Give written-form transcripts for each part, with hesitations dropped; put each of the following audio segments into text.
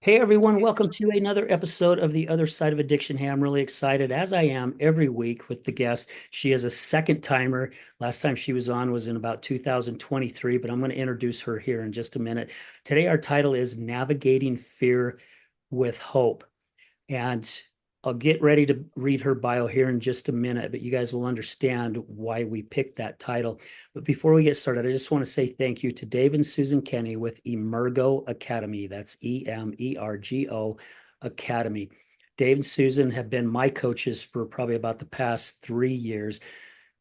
Hey everyone, welcome to another episode of The Other Side of Addiction. Hey, I'm really excited, as I am every week with the guest. She is a second timer. Last time she was on was in about 2023, but I'm going to introduce her here in just a minute. Today, our title is Navigating Fear with Hope. And I'll get ready to read her bio here in just a minute, but you guys will understand why we picked that title. But before we get started, I just want to say thank you to Dave and Susan Kenny with Emergo Academy. That's Emergo Academy. Dave and Susan have been my coaches for probably about the past 3 years.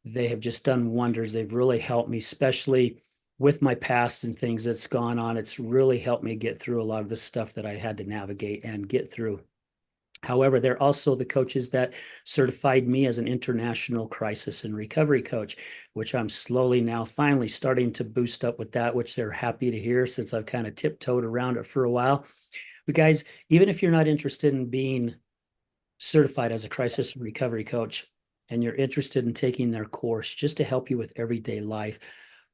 They have just done wonders. They've really helped me, especially with my past and things that's gone on. It's really helped me get through a lot of the stuff that I had to navigate and get through. However, they're also the coaches that certified me as an international crisis and recovery coach, which I'm slowly now finally starting to boost up with that, which they're happy to hear since I've kind of tiptoed around it for a while. But guys, even if you're not interested in being certified as a crisis and recovery coach and you're interested in taking their course just to help you with everyday life,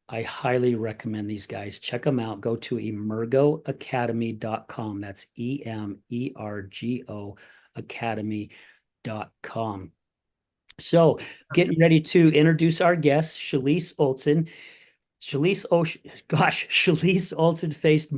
I highly recommend these guys. Check them out. Go to emergoacademy.com. That's Emergo academy.com. So, getting ready to introduce our guest, Chalese Olsen. Chalese Olsen faced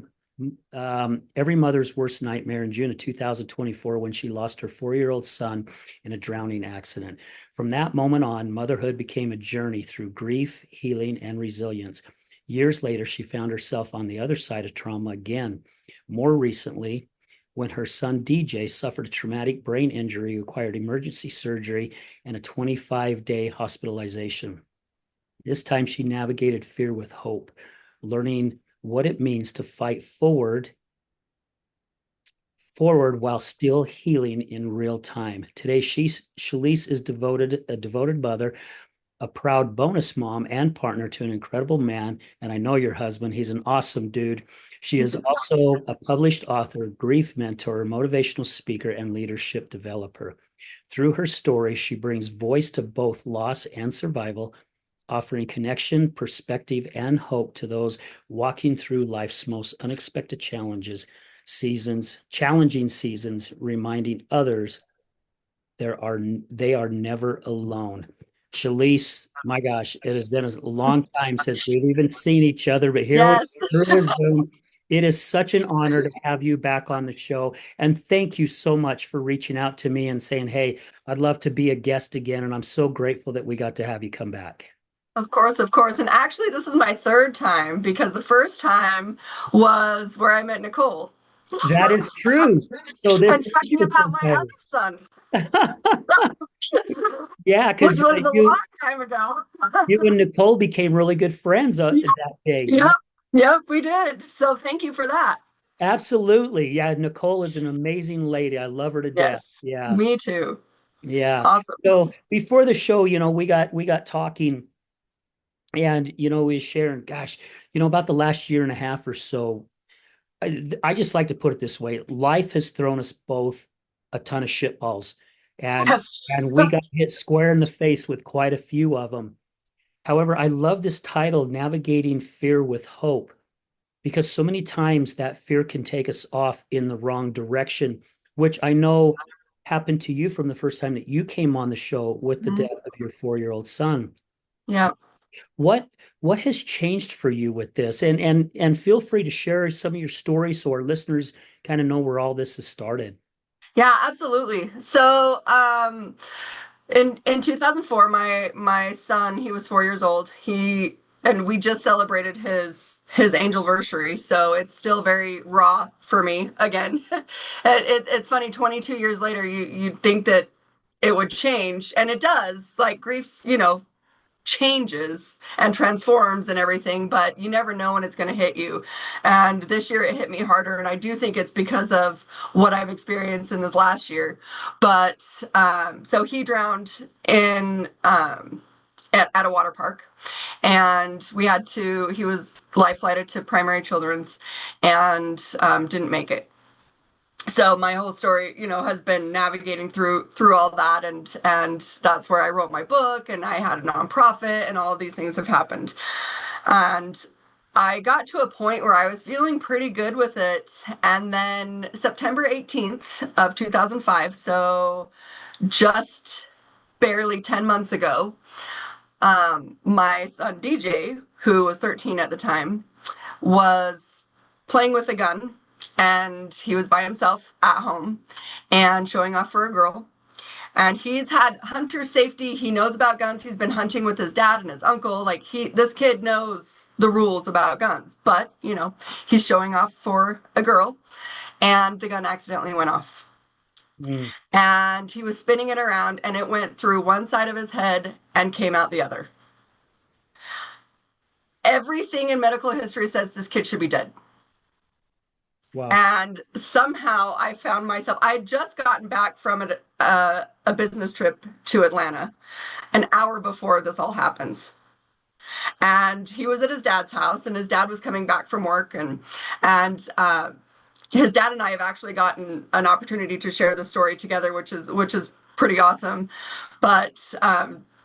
every mother's worst nightmare in June of 2024 when she lost her 4-year-old son in a drowning accident. From that moment on, motherhood became a journey through grief, healing, and resilience. Years later, she found herself on the other side of trauma again. More recently, when her son DJ suffered a traumatic brain injury, required emergency surgery, and a 25-day hospitalization. This time she navigated fear with hope, learning what it means to fight forward while still healing in real time. Today, Chalese is a devoted mother, a proud bonus mom and partner to an incredible man. And I know your husband, he's an awesome dude. She is also a published author, grief mentor, motivational speaker, and leadership developer. Through her story, she brings voice to both loss and survival, offering connection, perspective, and hope to those walking through life's most unexpected challenging seasons, reminding others they are never alone. Chalese, my gosh, it has been a long time since we've even seen each other, but here we are Yes. through Zoom. It is such an honor to have you back on the show. And thank you so much for reaching out to me and saying, hey, I'd love to be a guest again. And I'm so grateful that we got to have you come back. Of course, of course. And actually, this is my third time because the first time was where I met Nicole That is true. So and this talking is about my other son, yeah, which because was a you long time ago. you and Nicole became really good friends that day. Yep, yep, we did. So thank you for that. Absolutely. Yeah, Nicole is an amazing lady. I love her to death. Yes, Yeah. me too. Yeah. Awesome. So before the show, we got talking and we sharing, gosh, about the last year and a half or so. I just like to put it this way. Life has thrown us both a ton of shitballs and Yes. and we got hit square in the face with quite a few of them. However, I love this title, Navigating Fear with Hope, because so many times that fear can take us off in the wrong direction, which I know happened to you from the first time that you came on the show with the Mhm. death of your 4-year-old son. Yeah. What what has changed for you with this? And feel free to share some of your stories so our listeners kind of know where all this has started. Yeah, absolutely. So, in 2004, my son, he was 4 years old. And we just celebrated his angelversary, so it's still very raw for me again. It's funny, 22 years later, you'd think that it would change, and it does. Like grief, changes and transforms and everything, but you never know when it's going to hit you. And this year it hit me harder, and I do think it's because of what I've experienced in this last year. But so he drowned in at a water park, and he was life flighted to Primary Children's, and didn't make it. So my whole story, has been navigating through all that, and that's where I wrote my book, and I had a nonprofit, and all of these things have happened. And I got to a point where I was feeling pretty good with it. And then September 18th of 2005, so just barely 10 months ago, my son DJ, who was 13 at the time, was playing with a gun, and he was by himself at home and showing off for a girl. And he's had hunter safety. He knows about guns. He's been hunting with his dad and his uncle. Like this kid knows the rules about guns. But, he's showing off for a girl, and the gun accidentally went off. Mm. And he was spinning it around, and it went through one side of his head and came out the other. Everything in medical history says this kid should be dead. Wow. And somehow I found myself, I had just gotten back from a business trip to Atlanta an hour before this all happens. And he was at his dad's house, and his dad was coming back from work, and his dad and I have actually gotten an opportunity to share the story together, which is pretty awesome. But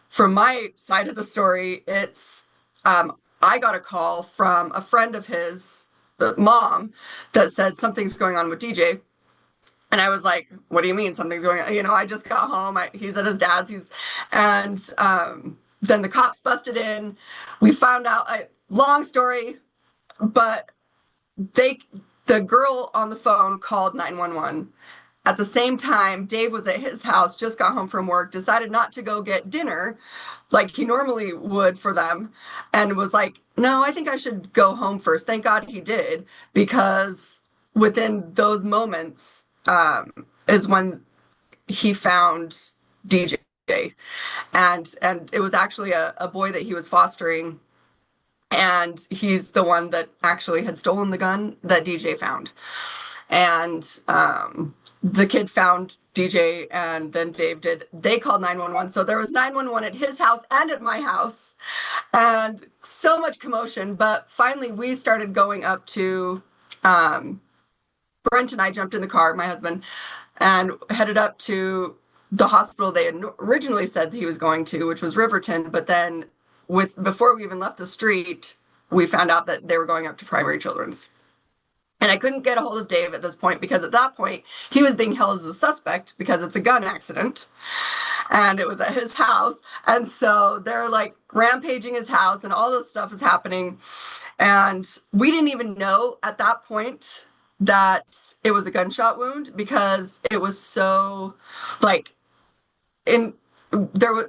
from my side of the story, it's I got a call from a friend of his, the mom, that said something's going on with DJ. And I was like, what do you mean something's going on? I just got home. He's at his dad's. And then the cops busted in. We found out, long story, but the girl on the phone called 911. At the same time, Dave was at his house, just got home from work, decided not to go get dinner like he normally would for them, and was like, no, I think I should go home first. Thank God he did, because within those moments is when he found DJ. And it was actually a boy that he was fostering, and he's the one that actually had stolen the gun that DJ found. And the kid found DJ, and then Dave did. They called 911. So there was 911 at his house and at my house, and so much commotion. But finally, we started going up to Brent and I jumped in the car, my husband, and headed up to the hospital they had originally said he was going to, which was Riverton. But then, before we even left the street, we found out that they were going up to Primary Children's. And I couldn't get a hold of Dave at this point, because at that point he was being held as a suspect because it's a gun accident and it was at his house. And so they're like rampaging his house, and all this stuff is happening. And we didn't even know at that point that it was a gunshot wound, because it was so like in there was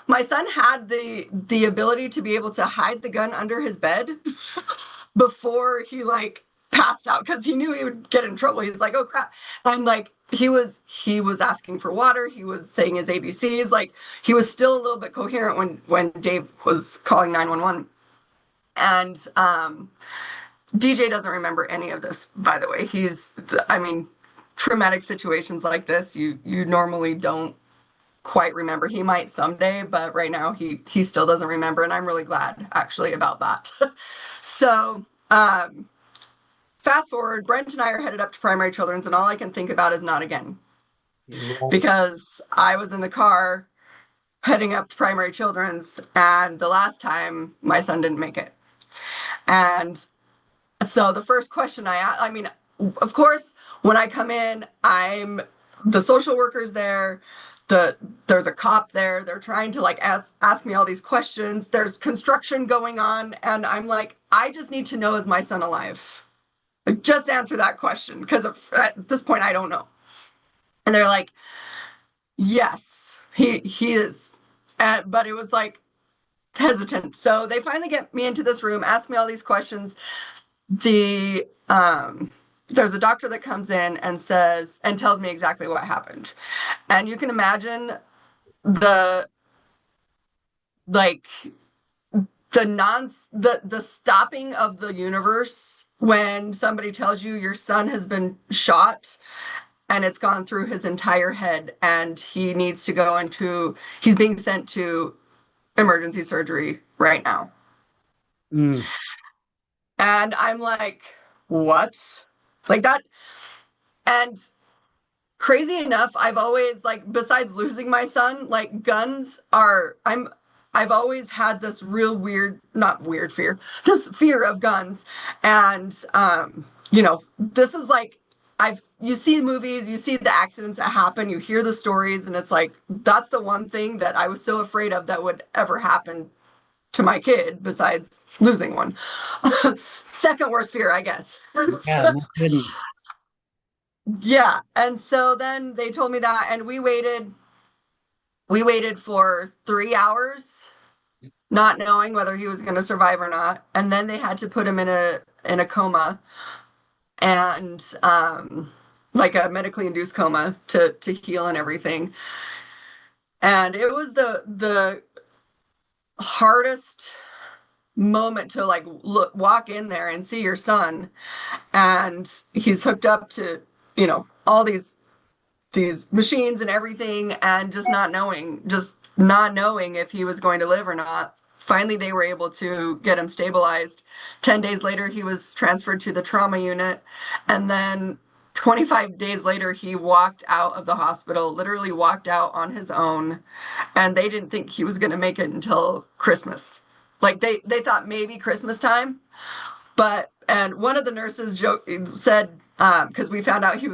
my son had the ability to be able to hide the gun under his bed before he like passed out, because he knew he would get in trouble. He's like, oh crap. And like he was asking for water, he was saying his ABCs, like he was still a little bit coherent when Dave was calling 911. And DJ doesn't remember any of this, by the way. I mean, traumatic situations like this, you normally don't quite remember. He might someday, but right now he still doesn't remember, and I'm really glad actually about that. So fast forward, Brent and I are headed up to Primary Children's, and all I can think about is not again, Right. because I was in the car heading up to Primary Children's, and the last time my son didn't make it. And so the first question I mean, of course, when I come in, the social worker's there. There's a cop there. They're trying to like ask me all these questions. There's construction going on, and I'm like, I just need to know, is my son alive? Like, just answer that question, because at this point I don't know. And they're like, yes, he is. But it was like hesitant. So they finally get me into this room, ask me all these questions. There's a doctor that comes in and tells me exactly what happened. And you can imagine the like the stopping of the universe when somebody tells you your son has been shot, and it's gone through his entire head, and he's being sent to emergency surgery right now. Mm. And I'm like, what? Like that. And crazy enough, I've always like, besides losing my son, like guns are I've always had this real weird, not weird fear, this fear of guns. And this is like you see movies, you see the accidents that happen, you hear the stories, and it's like that's the one thing that I was so afraid of that would ever happen to my kid besides losing one. Second worst fear, I guess. Yeah, no kidding. Yeah. And so then they told me that, and we waited for 3 hours, not knowing whether he was going to survive or not. And then they had to put him in a coma, and like a medically induced coma to heal and everything. And it was the hardest moment to like walk in there and see your son, and he's hooked up to all these machines and everything, and just not knowing if he was going to live or not. Finally, they were able to get him stabilized. 10 days later, he was transferred to the trauma unit. And then 25 days later, he walked out of the hospital, literally walked out on his own. And they didn't think he was going to make it until Christmas. Like they thought maybe Christmas time. And one of the nurses said, because we found out he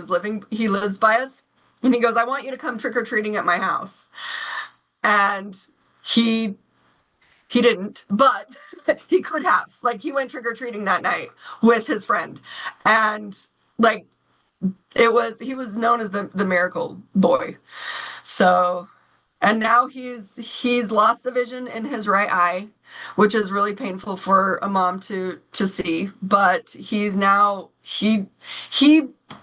lives by us. And he goes, I want you to come trick or treating at my house. And he he didn't, but he could have. Like he went trick or treating that night with his friend, and like he was known as the miracle boy. So, and now he's lost the vision in his right eye, which is really painful for a mom to see. But he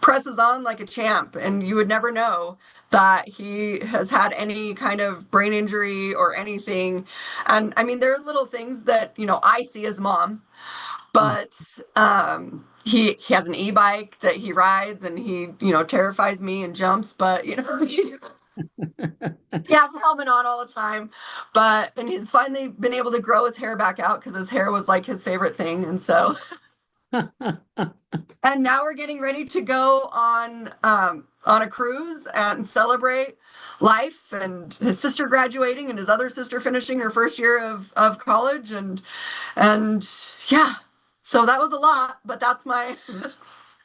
presses on like a champ, and you would never know that he has had any kind of brain injury or anything. And I mean, there are little things that I see as mom, but he has an e-bike that he rides, and he terrifies me and jumps, but he has a helmet on all the time. And he's finally been able to grow his hair back out because his hair was like his favorite thing. And so, and now we're getting ready to go on a cruise and celebrate life, and his sister graduating and his other sister finishing her first year of college. And yeah, so that was a lot, but that's my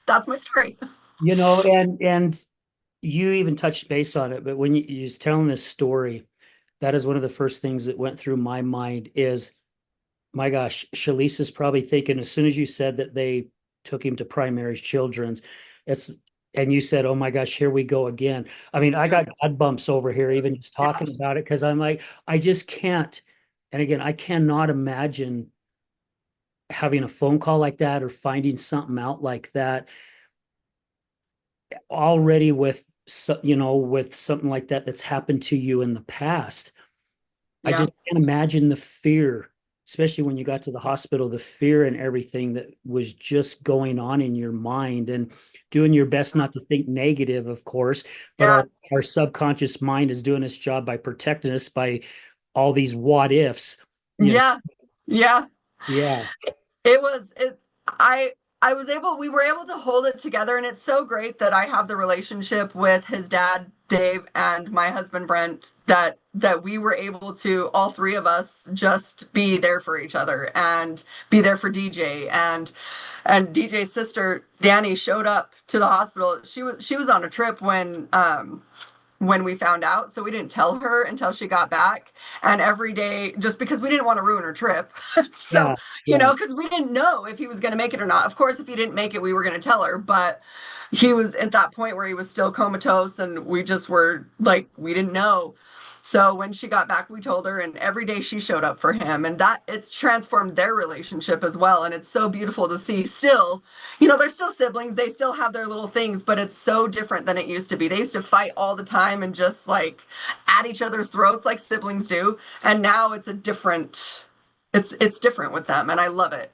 that's my story. And you even touched base on it, but when you was telling this story, that is one of the first things that went through my mind is, my gosh, Chalese is probably thinking as soon as you said that they took him to primary children's, it's and you said, "Oh my gosh, here we go again." I mean, I got god bumps over here even just talking Yes. about it because I'm like, I just can't. And again, I cannot imagine having a phone call like that or finding something out like that already with with something like that that's happened to you in the past. I Yeah. just can't imagine the fear, especially when you got to the hospital, the fear and everything that was just going on in your mind, and doing your best not to think negative, of course, but Yeah. our subconscious mind is doing its job by protecting us by all these what ifs, you know. Yeah. Yeah. Yeah. It was it I was able we were able to hold it together, and it's so great that I have the relationship with his dad Dave and my husband Brent, that we were able to, all three of us, just be there for each other and be there for DJ. And DJ's sister Danny showed up to the hospital. She was on a trip when we found out. So we didn't tell her until she got back. And every day, just because we didn't want to ruin her trip. So, Yeah. Yeah. because we didn't know if he was going to make it or not. Of course, if he didn't make it, we were going to tell her. But he was at that point where he was still comatose, and we just were like, we didn't know. So when she got back, we told her, and every day she showed up for him. And that it's transformed their relationship as well. And it's so beautiful to see still, they're still siblings. They still have their little things, but it's so different than it used to be. They used to fight all the time and just like at each other's throats like siblings do. And now it's different with them, and I love it.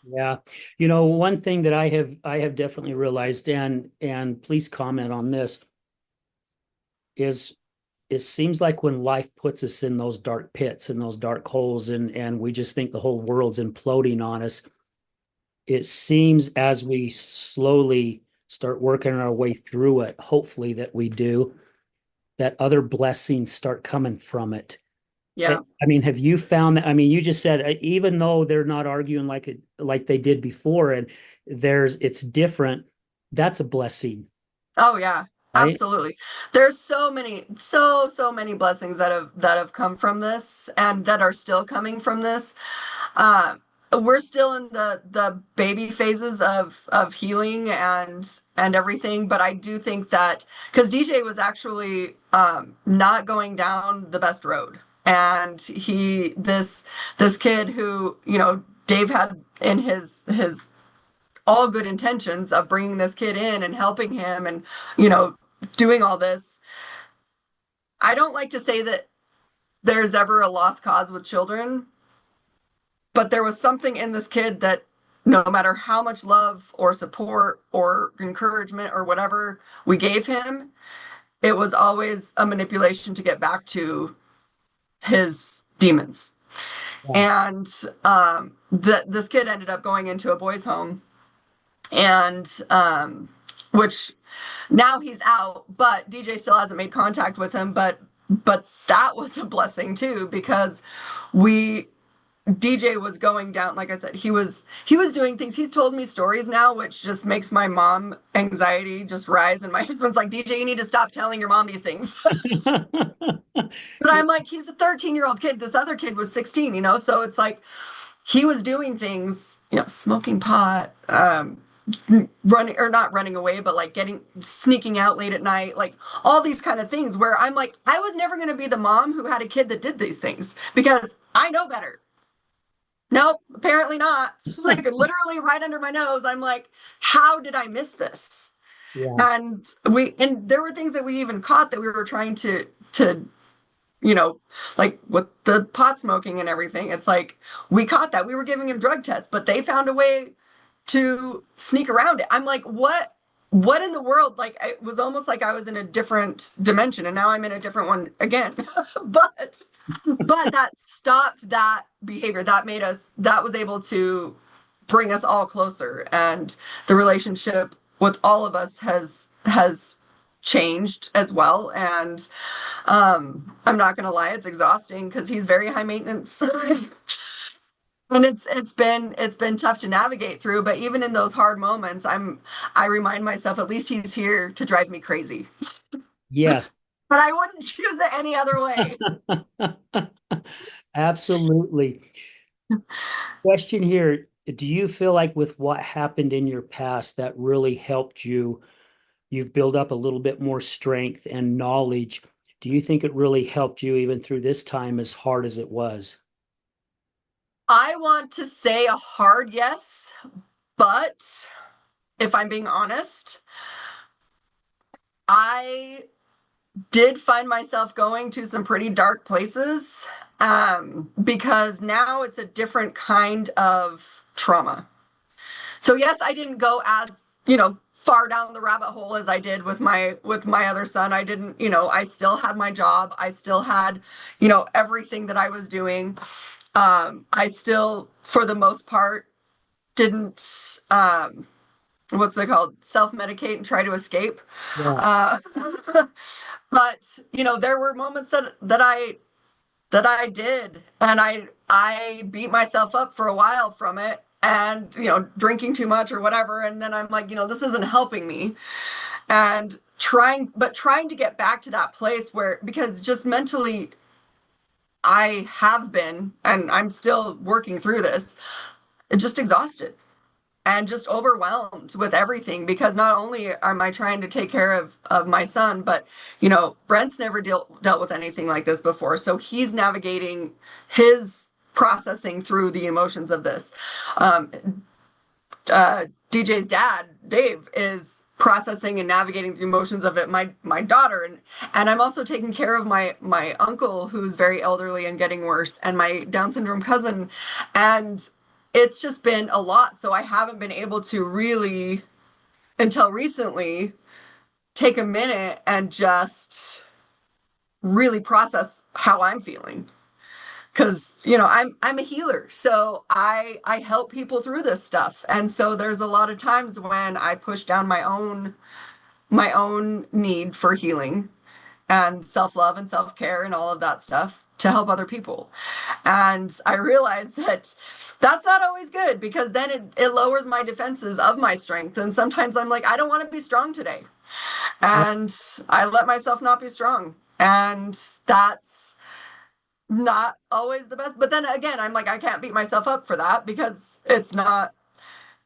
Yeah. One thing that I have definitely realized, and please comment on this, is it seems like when life puts us in those dark pits and those dark holes, and we just think the whole world's imploding on us, it seems as we slowly start working our way through it, hopefully that we do, that other blessings start coming from it. Yeah. I mean, have you found that? I mean, you just said even though they're not arguing like they did before, and it's different. That's a blessing, Oh yeah, right? absolutely. There's so many, so many blessings that have come from this and that are still coming from this. Uh, we're still in the baby phases of healing and everything, but I do think that because DJ was actually not going down the best road, and this kid who Dave had in his all good intentions of bringing this kid in and helping him and you know doing all this. I don't like to say that there's ever a lost cause with children, but there was something in this kid that no matter how much love or support or encouragement or whatever we gave him, it was always a manipulation to get back to his demons. Yeah. And this kid ended up going into a boys' home, and which now he's out, but DJ still hasn't made contact with him. But that was a blessing too, because we DJ was going down, like I said, he was doing things. He's told me stories now, which just makes my mom anxiety just rise. And my husband's like, DJ, you need to stop telling your mom these things. But I'm like, he's a 13-year-old kid. This other kid was 16, so it's like he was doing things, smoking pot, running or not running away, but like sneaking out late at night, like all these kind of things where I'm like, I was never going to be the mom who had a kid that did these things because I know better. Nope, apparently not. Like literally right under my nose. I'm like, how did I miss this? Yeah. And there were things that we even caught that we were trying to you know, like with the pot smoking and everything. It's like we caught that. We were giving him drug tests, but they found a way to sneak around it. I'm like, what in the world? Like it was almost like I was in a different dimension and now I'm in a different one again. but but that stopped that behavior. That was able to bring us all closer, and the relationship with all of us has changed as well. And I'm not gonna lie, it's exhausting because he's very high maintenance. And it's been tough to navigate through, but even in those hard moments, I remind myself at least he's here to drive me crazy. Yes. But I wouldn't choose it any other way. Absolutely. Question here. Do you feel like with what happened in your past that really helped you? You've built up a little bit more strength and knowledge. Do you think it really helped you even through this time as hard as it was? I want to say a hard yes, but if I'm being honest, I did find myself going to some pretty dark places, because now it's a different kind of trauma. So yes, I didn't go as, far down the rabbit hole as I did with my other son. I didn't, I still had my job. I still had, everything that I was doing. I still, for the most part, didn't what's it called? Self-medicate and try to escape. Yeah. Uh, but there were moments that I did, and I beat myself up for a while from it, and drinking too much or whatever, and then I'm like, this isn't helping me, and trying to get back to that place where, because just mentally I have been, and I'm still working through this, just exhausted and just overwhelmed with everything, because not only am I trying to take care of my son, but Brent's never dealt with anything like this before, so he's navigating his processing through the emotions of this. um, DJ's dad, Dave, is processing and navigating the emotions of it. My daughter, and I'm also taking care of my uncle who's very elderly and getting worse, and my Down syndrome cousin, and it's just been a lot. So I haven't been able to really, until recently, take a minute and just really process how I'm feeling, because I'm a healer, so I help people through this stuff, and so there's a lot of times when I push down my own need for healing and self-love and self-care and all of that stuff to help other people. And I realized that that's not always good because then it lowers my defenses of my strength. And sometimes I'm like, I don't want to be strong today. And I let myself not be strong. And that's not always the best. But then again, I'm like, I can't beat myself up for that because it's not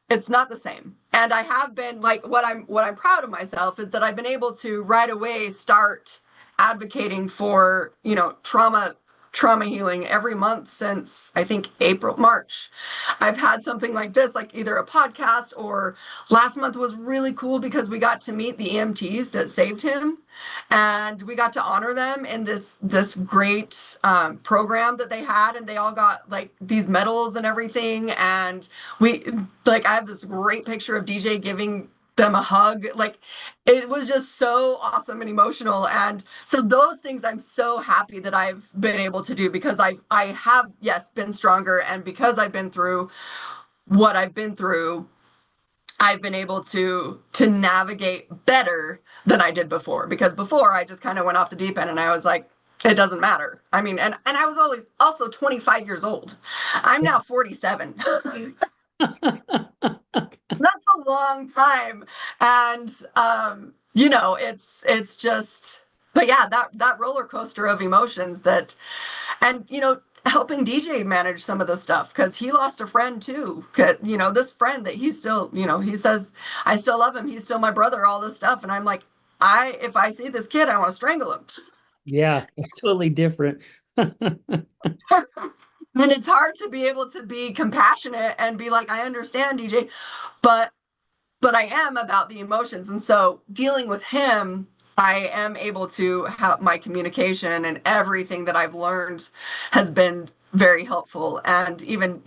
the same. And I have been like what I'm proud of myself is that I've been able to right away start advocating for, trauma healing every month since I think April, March. I've had something like this, like either a podcast or last month was really cool because we got to meet the EMTs that saved him and we got to honor them in this great program that they had, and they all got like these medals and everything. And we like I have this great picture of DJ giving them a hug. Like it was just so awesome and emotional. And so those things I'm so happy that I've been able to do because I have, yes, been stronger, and because I've been through what I've been through, I've been able to navigate better than I did before. Because before I just kind of went off the deep end and I was like, it doesn't matter. I mean, and I was always also 25 years old. I'm now 47. That's a long time. And it's just, but yeah, that roller coaster of emotions that, and helping DJ manage some of the stuff because he lost a friend too. This friend that he still, he says, I still love him. He's still my brother, all this stuff. And I'm like, if I see this kid, I want to strangle him. Yeah, it's totally different. And it's hard to be able to be compassionate and be like, I understand, DJ, but I am about the emotions. And so dealing with him, I am able to have my communication, and everything that I've learned has been very helpful. And even,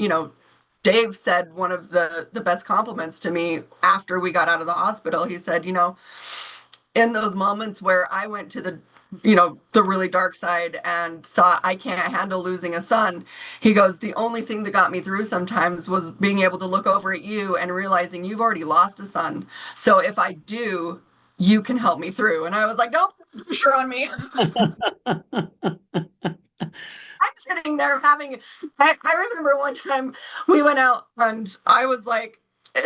Dave said one of the best compliments to me after we got out of the hospital. He said, in those moments where I went to the really dark side and thought I can't handle losing a son, he goes, the only thing that got me through sometimes was being able to look over at you and realizing you've already lost a son. So if I do, you can help me through. And I was like, nope, that's for sure on me. I'm sitting there I remember one time we went out and I was like,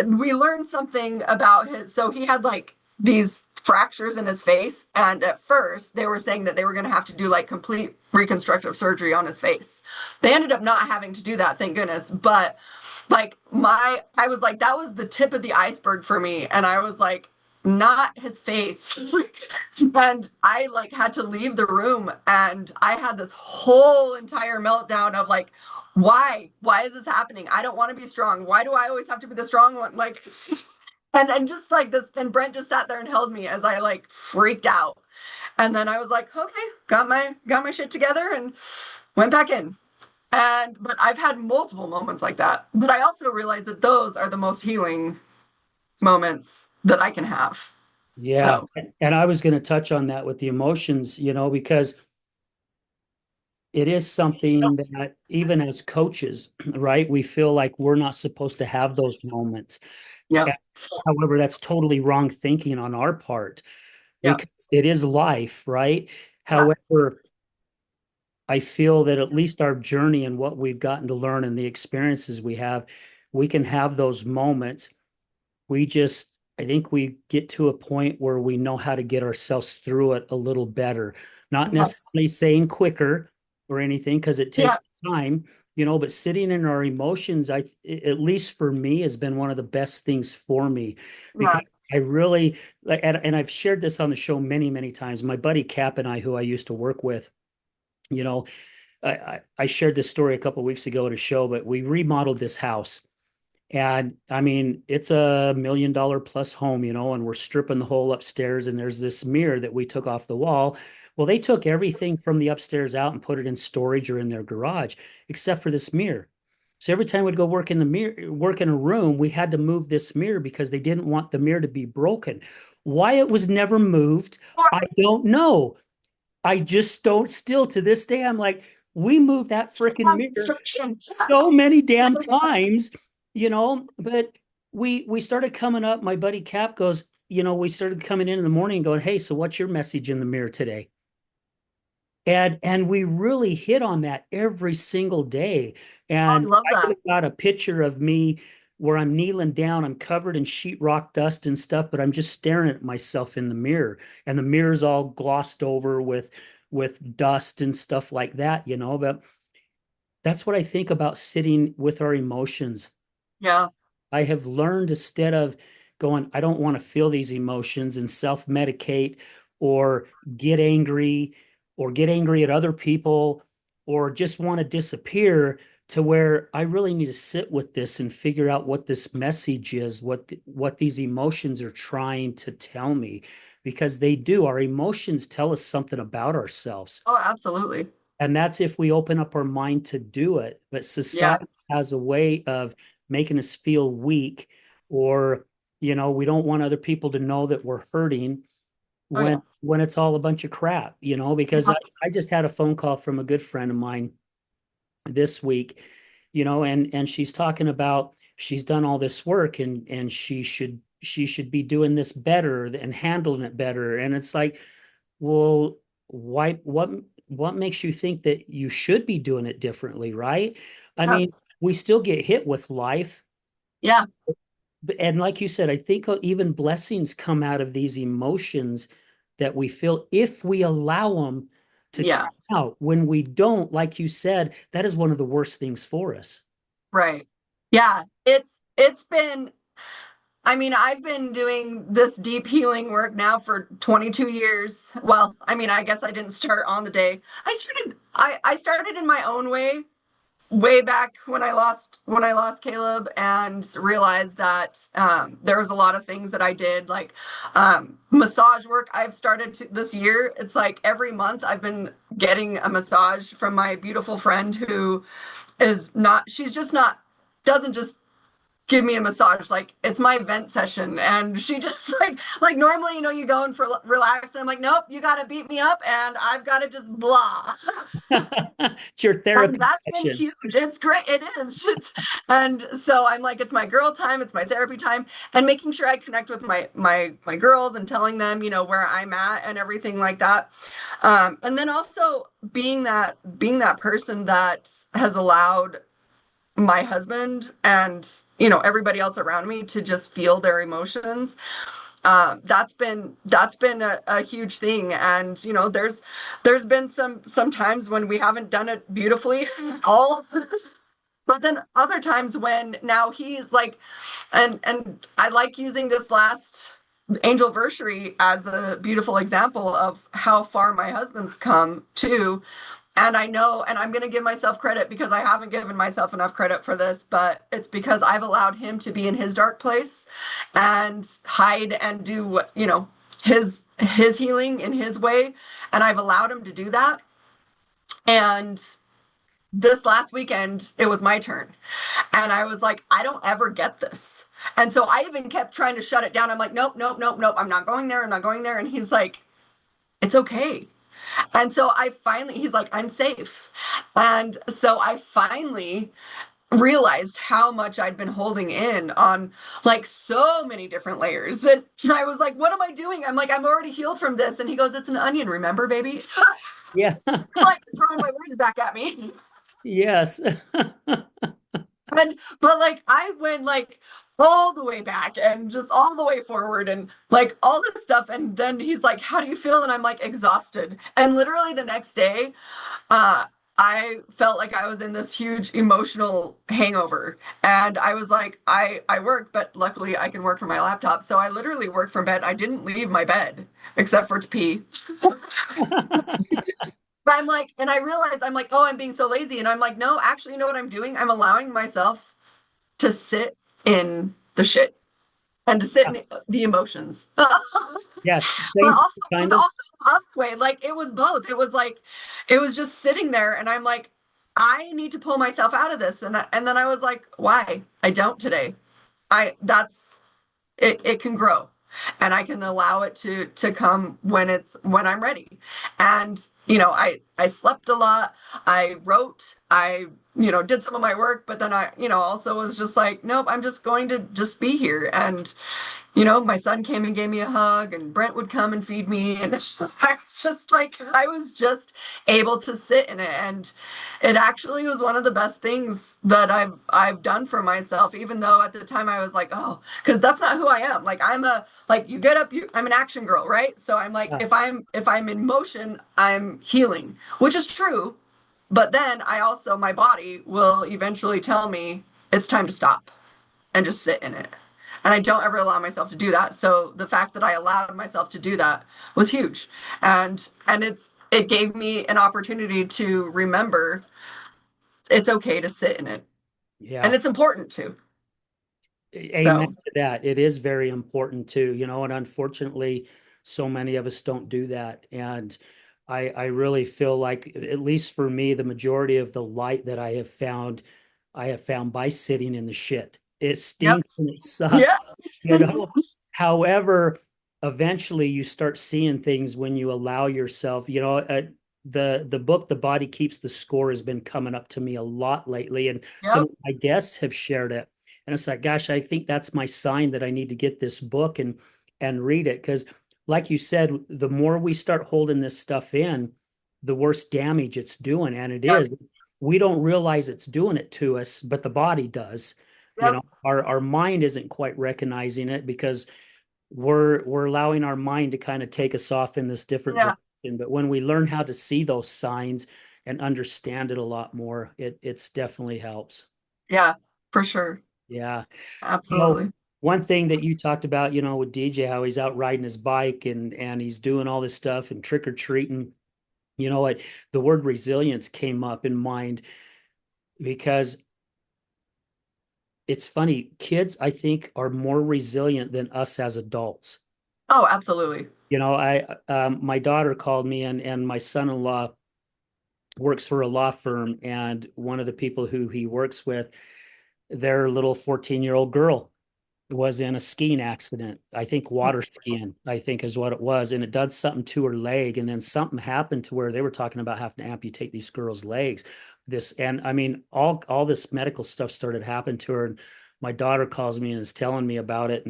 we learned something about so he had like these fractures in his face. And at first they were saying that they were going to have to do like complete reconstructive surgery on his face. They ended up not having to do that, thank goodness. But like I was like, that was the tip of the iceberg for me. And I was like, not his face. And I like had to leave the room, and I had this whole entire meltdown of like, why is this happening? I don't want to be strong. Why do I always have to be the strong one? Like, and just like this, and Brent just sat there and held me as I like freaked out. And then I was like, okay, got my shit together and went back in. But I've had multiple moments like that. But I also realized that those are the most healing moments that I can have. Yeah. So And I was going to touch on that with the emotions, because it is something that even as coaches, right, we feel like we're not supposed to have those moments. yeah, However, that's totally wrong thinking on our part yeah, because it is life, right? yeah. However, I feel that at least our journey and what we've gotten to learn and the experiences we can have those moments. I think we get to a point where we know how to get ourselves through it a little better. Not Yes. necessarily saying quicker or anything, because it Yeah. takes time, but sitting in our emotions, at least for me, has been one of the best things for me Yeah. because I really, and I've shared this on the show many, many times. My buddy Cap and I, who I used to work with, you know, I shared this story a couple of weeks ago at a show, but we remodeled this house. And I mean, it's $1 million plus home, and we're stripping the whole upstairs. And there's this mirror that we took off the wall. Well, they took everything from the upstairs out and put it in storage or in their garage, except for this mirror. So every time we'd go work in a room, we had to move this mirror because they didn't want the mirror to be broken. Why it was never moved, I don't know. I just don't still to this day. I'm like, we moved that freaking mirror Construction. so many damn times, but we started coming up. My buddy Cap goes, we started coming in the morning and going, hey, so what's your message in the mirror today? And we really hit on that every single day. Oh, I And love I that. even got a picture of me where I'm kneeling down, I'm covered in sheetrock dust and stuff, but I'm just staring at myself in the mirror. And the mirror's all glossed over with dust and stuff like that, you know. But that's what I think about sitting with our emotions. Yeah. I have learned, instead of going, I don't want to feel these emotions and self-medicate or get angry or get angry at other people or just want to disappear, to where I really need to sit with this and figure out what this message is, what these emotions are trying to tell me, because they do. Our emotions tell us something about ourselves. Oh, absolutely. And that's if we open up our mind to do it. But Yeah. society has a way of making us feel weak, or, we don't want other people to know that we're hurting Oh, yeah. when it's all a bunch of crap, because Yeah. I just had a phone call from a good friend of mine this week, and she's talking about she's done all this work, and she should be doing this better and handling it better. And it's like, well, why, what makes you think that you should be doing it differently, right? I Yeah. mean, we still get hit with life. Yeah. And like you said, I think even blessings come out of these emotions that we feel, if we allow them to come Yeah. out. When we don't, like you said, that is one of the worst things for us. Right. Yeah. It's been, I mean, I've been doing this deep healing work now for 22 years. Well, I mean, I guess I didn't start on the day. I started in my own way back when I lost Caleb, and realized that there was a lot of things that I did, like massage work. I've started this year. It's like every month I've been getting a massage from my beautiful friend, who is not, she's just not, doesn't just give me a massage. Like, it's my vent session, and she just like normally, you go in for relax, and I'm like, nope, you got to beat me up, and I've got to just blah. It's your And therapy that's been session. huge. It's great. It is. And so I'm like, it's my girl time, it's my therapy time, and making sure I connect with my girls, and telling them, where I'm at and everything like that. And then also being that person that has allowed my husband and everybody else around me to just feel their emotions. That's been a huge thing. And there's been some times when we haven't done it beautifully all, but then other times when now he's like, and I like using this last angelversary as a beautiful example of how far my husband's come too. And I know, and I'm going to give myself credit, because I haven't given myself enough credit for this, but it's because I've allowed him to be in his dark place and hide and do what, his healing in his way. And I've allowed him to do that. And this last weekend, it was my turn. And I was like, I don't ever get this. And so I even kept trying to shut it down. I'm like, nope, nope, nope, nope. I'm not going there. I'm not going there. And he's like, it's okay. And so he's like, I'm safe. And so I finally realized how much I'd been holding in on, like, so many different layers. And I was like, what am I doing? I'm like, I'm already healed from this. And he goes, it's an onion, remember, baby? Yeah. Like, throwing my words back at me. Yes. But like, I went like all the way back and just all the way forward, and like all this stuff. And then he's like, how do you feel? And I'm like, exhausted. And literally the next day, uh, I felt like I was in this huge emotional hangover. And I was like, I work, but luckily I can work from my laptop. So I literally worked from bed. I didn't leave my bed except for to pee. But I'm like, and I realized, I'm like, oh, I'm being so lazy. And I'm like, no, actually, you know what I'm doing? I'm allowing myself to sit in the shit, and to sit in the emotions. But Yes. Same also, kind but of. also love way. Like, it was both. It was like, it was just sitting there, and I'm like, I need to pull myself out of this. And then I was like, why? I don't today. I that's it can grow, and I can allow it to come when I'm ready. And I slept a lot. I wrote. I, did some of my work, but then I, also was just like, nope, I'm just going to just be here. And my son came and gave me a hug, and Brent would come and feed me. And I was just like, I was just able to sit in it. And it actually was one of the best things that I've done for myself, even though at the time I was like, oh, because that's not who I am. Like like you get up, I'm an action girl, right? So I'm like, Yeah. if I'm in motion, I'm healing, which is true. But then my body will eventually tell me it's time to stop and just sit in it. And I don't ever allow myself to do that. So the fact that I allowed myself to do that was huge. And it gave me an opportunity to remember it's okay to sit in it. And Yeah. it's important to. Amen So, to that. It is very important too, and unfortunately, so many of us don't do that. And I really feel like, at least for me, the majority of the light that I have found by sitting in the shit. It yep. stinks and it Yeah. sucks, you know. However, eventually you start seeing things when you allow yourself, the book The Body Keeps the Score has been coming up to me a lot lately, and some Yep. of my guests have shared it. And it's like, gosh, I think that's my sign that I need to get this book and read it. Because, like you said, the more we start holding this stuff in, the worse damage it's doing. And it Yep. is. We don't realize it's doing it to us, but the body does. Yep. Our mind isn't quite recognizing it because we're allowing our mind to kind of take us off in this different Yeah. direction. But when we learn how to see those signs and understand it a lot more, it's definitely helps. Yeah. For sure. Yeah. Absolutely. One thing that you talked about, with DJ, how he's out riding his bike and he's doing all this stuff and trick or treating. You know what? The word resilience came up in mind because it's funny. Kids, I think, are more resilient than us as adults. Oh, absolutely. My daughter called me, and my son-in-law works for a law firm, and one of the people who he works with, their little 14-year-old girl was in a skiing accident. I think water skiing, I think is what it was. And it did something to her leg. And then something happened to where they were talking about having to amputate these girls' legs. And I mean, all this medical stuff started happening to her. And my daughter calls me and is telling me about it.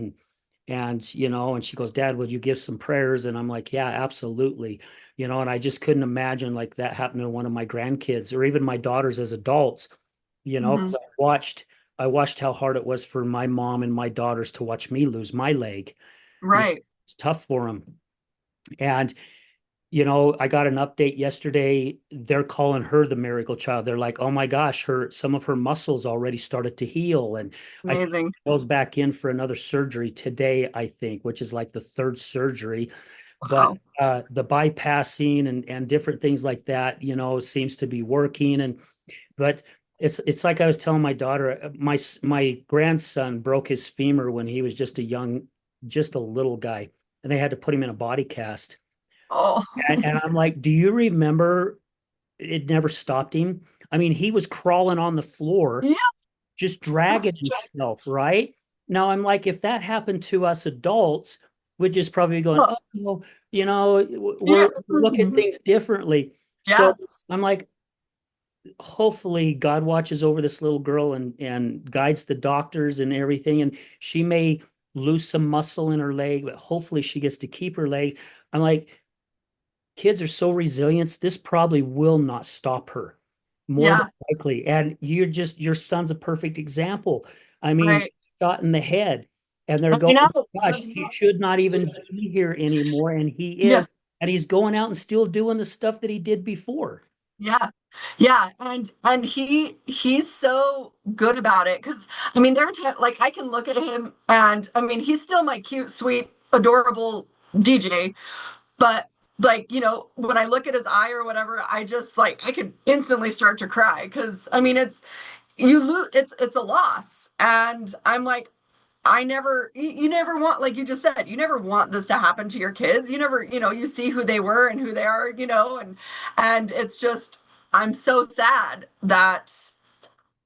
And she goes, Dad, would you give some prayers? And I'm like, yeah, absolutely. And I just couldn't imagine like that happening to one of my grandkids or even my daughters as adults, because Hmm. I watched how hard it was for my mom and my daughters to watch me lose my leg. Right. It's tough for them. And, I got an update yesterday. They're calling her the miracle child. They're like, oh my gosh, some of her muscles already started to heal. And I think Amazing. she goes back in for another surgery today, I think, which is like the third surgery. But Wow. the bypassing and different things like that, seems to be working. But it's like I was telling my daughter, my grandson broke his femur when he was just a little guy, and they had to put him in a body cast. Oh, And I'm like, do you remember it never stopped him? I mean, he was crawling on the floor, yeah. just dragging himself, right? Now I'm like, if that happened to us adults, we'd just probably be going, oh, no, Yeah. we're looking at things differently. Yeah. So I'm like, hopefully God watches over this little girl and guides the doctors and everything. And she may lose some muscle in her leg, but hopefully she gets to keep her leg. I'm like, kids are so resilient. This probably will not stop her, more than Yeah. likely. And your son's a perfect example. I mean, Right. shot in the head, and they're I going, know. gosh, he should not even be here anymore. And he Yeah. is. And he's going out and still doing the stuff that he did before. Yeah. Yeah. And he's so good about it because I mean there are times like I can look at him and I mean he's still my cute, sweet, adorable DJ, but like, when I look at his eye or whatever, I just like I could instantly start to cry because I mean you lose it's a loss. And I'm like, I never, you never want, like you just said, you never want this to happen to your kids. You never, you see who they were and who they are, and it's just, I'm so sad that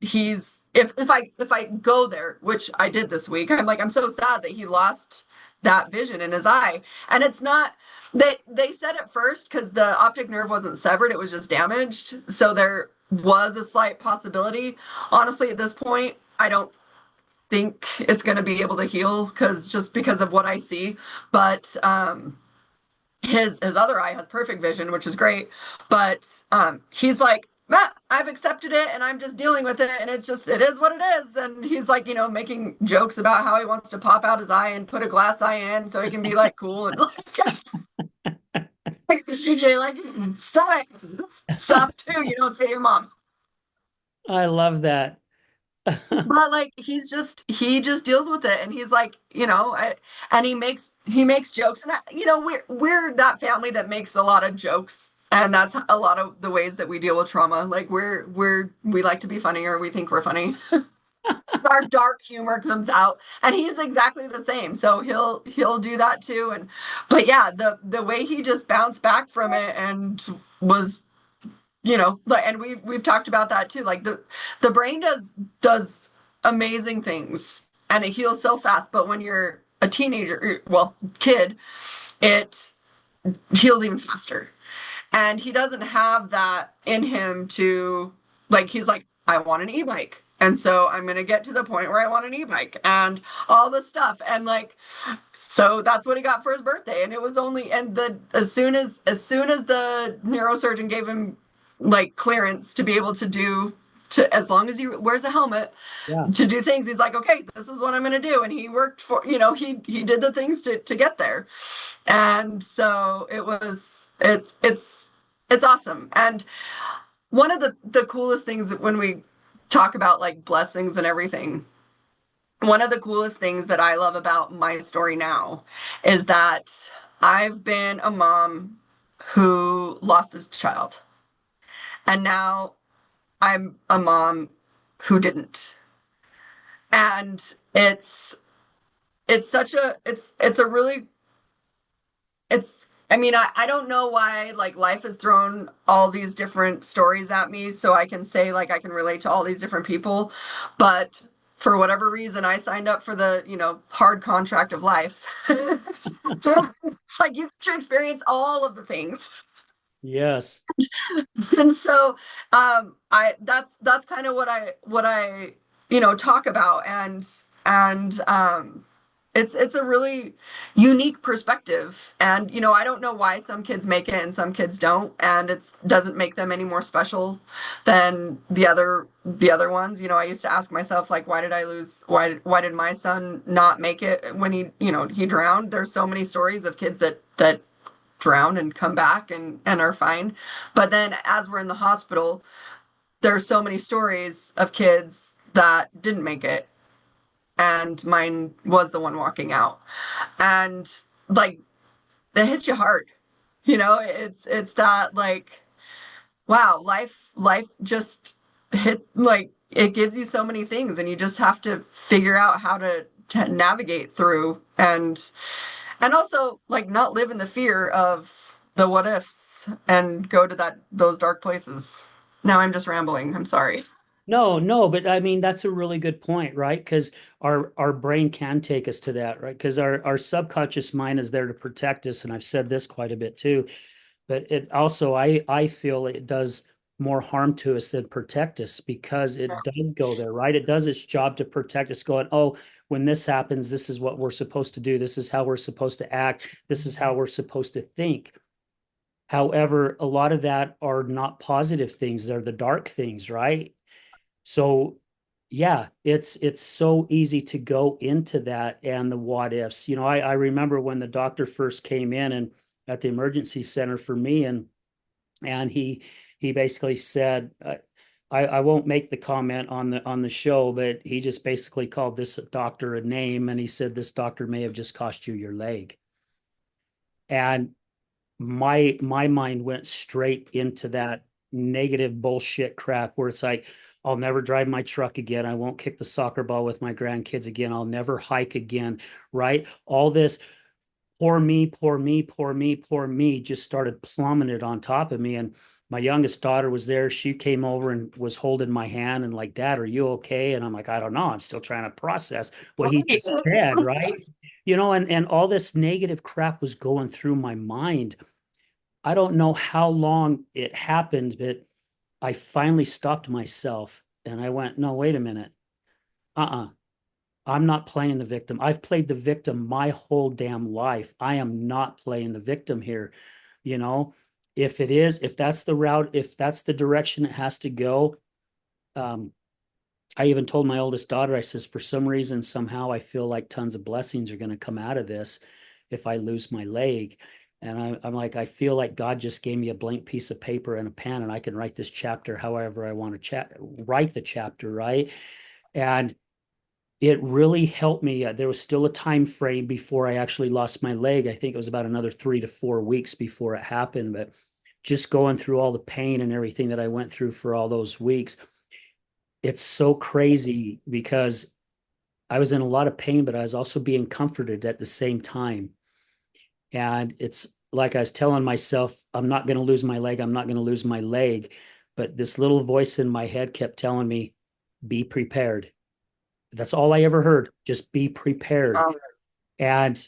if I go there, which I did this week, I'm like, I'm so sad that he lost that vision in his eye. And it's not, they said at first because the optic nerve wasn't severed, it was just damaged. So there was a slight possibility. Honestly, at this point, I don't think it's going to be able to heal because of what I see. But his other eye has perfect vision, which is great. But he's like, Matt, I've accepted it and I'm just dealing with it. And it is what it is. And he's like, making jokes about how he wants to pop out his eye and put a glass eye in so he can be like cool. And like, CJ, like, stop it. Stuff too. You don't say to your mom. I love that. But like he just deals with it, and he's like, and he makes jokes, and we're that family that makes a lot of jokes, and that's a lot of the ways that we deal with trauma. Like we like to be funny, or we think we're funny. Our dark humor comes out, and he's exactly the same. So he'll do that too, but yeah, the way he just bounced back from it and was like, and we've talked about that too. Like the brain does amazing things and it heals so fast, but when you're a teenager, well, kid, it heals even faster. And he doesn't have that in him to, like, he's like, I want an e-bike. And so I'm going to get to the point where I want an e-bike and all this stuff. And like, so that's what he got for his birthday. And it was only, and as soon as the neurosurgeon gave him like clearance to be able to as long as he wears a helmet Yeah. to do things, he's like, okay, this is what I'm going to do. And he worked for, he did the things to get there. And so it's awesome. And one of the coolest things when we talk about like blessings and everything, one of the coolest things that I love about my story now is that I've been a mom who lost a child. And now I'm a mom who didn't. And it's such a it's a really it's I mean, I don't know why like life has thrown all these different stories at me so I can say like I can relate to all these different people, but for whatever reason I signed up for the, hard contract of life. So it's like you get to experience all of the things. Yes. And so I that's kind of what I talk about, and it's a really unique perspective. And I don't know why some kids make it and some kids don't, and it doesn't make them any more special than the other ones. I used to ask myself, like, why did my son not make it when he drowned? There's so many stories of kids that drown and come back and are fine. But then as we're in the hospital, there's so many stories of kids that didn't make it. And mine was the one walking out. And like that hits you hard. It's that like, wow, life just hit, like, it gives you so many things and you just have to figure out how to navigate through, and also like not live in the fear of the what ifs and go to those dark places. Now I'm just rambling. I'm sorry. No, no, but I mean that's a really good point, right? Because our brain can take us to that, right? Because our subconscious mind is there to protect us, and I've said this quite a bit too. But it also, I feel it does more harm to us than protect us because it does go there, right? It does its job to protect us, going, oh, when this happens, this is what we're supposed to do. This is how we're supposed to act. This is how we're supposed to think. However, a lot of that are not positive things. They're the dark things, right? So yeah, it's so easy to go into that and the what ifs. I remember when the doctor first came in and at the emergency center for me, and he basically said, I won't make the comment on the show, but he just basically called this doctor a name, and he said this doctor may have just cost you your leg. And my mind went straight into that negative bullshit crap where it's like, I'll never drive my truck again. I won't kick the soccer ball with my grandkids again. I'll never hike again, right? All this poor me, poor me, poor me, poor me just started plummeting on top of me. And my youngest daughter was there. She came over and was holding my hand and like, Dad, are you okay? And I'm like, I don't know. I'm still trying to process what he just said, right? and all this negative crap was going through my mind. I don't know how long it happened, but I finally stopped myself and I went, no, wait a minute. Uh-uh. I'm not playing the victim. I've played the victim my whole damn life. I am not playing the victim here. You know, if that's the route, if that's the direction it has to go, um, I even told my oldest daughter, I says, for some reason, somehow I feel like tons of blessings are going to come out of this if I lose my leg. And I'm like, I feel like God just gave me a blank piece of paper and a pen, and I can write this chapter however I want to write the chapter, right? And it really helped me. There was still a time frame before I actually lost my leg. I think it was about another 3 to 4 weeks before it happened. But just going through all the pain and everything that I went through for all those weeks, it's so crazy because I was in a lot of pain, but I was also being comforted at the same time. And it's like I was telling myself, I'm not going to lose my leg. I'm not going to lose my leg. But this little voice in my head kept telling me, be prepared. That's all I ever heard. Just be prepared. Um, And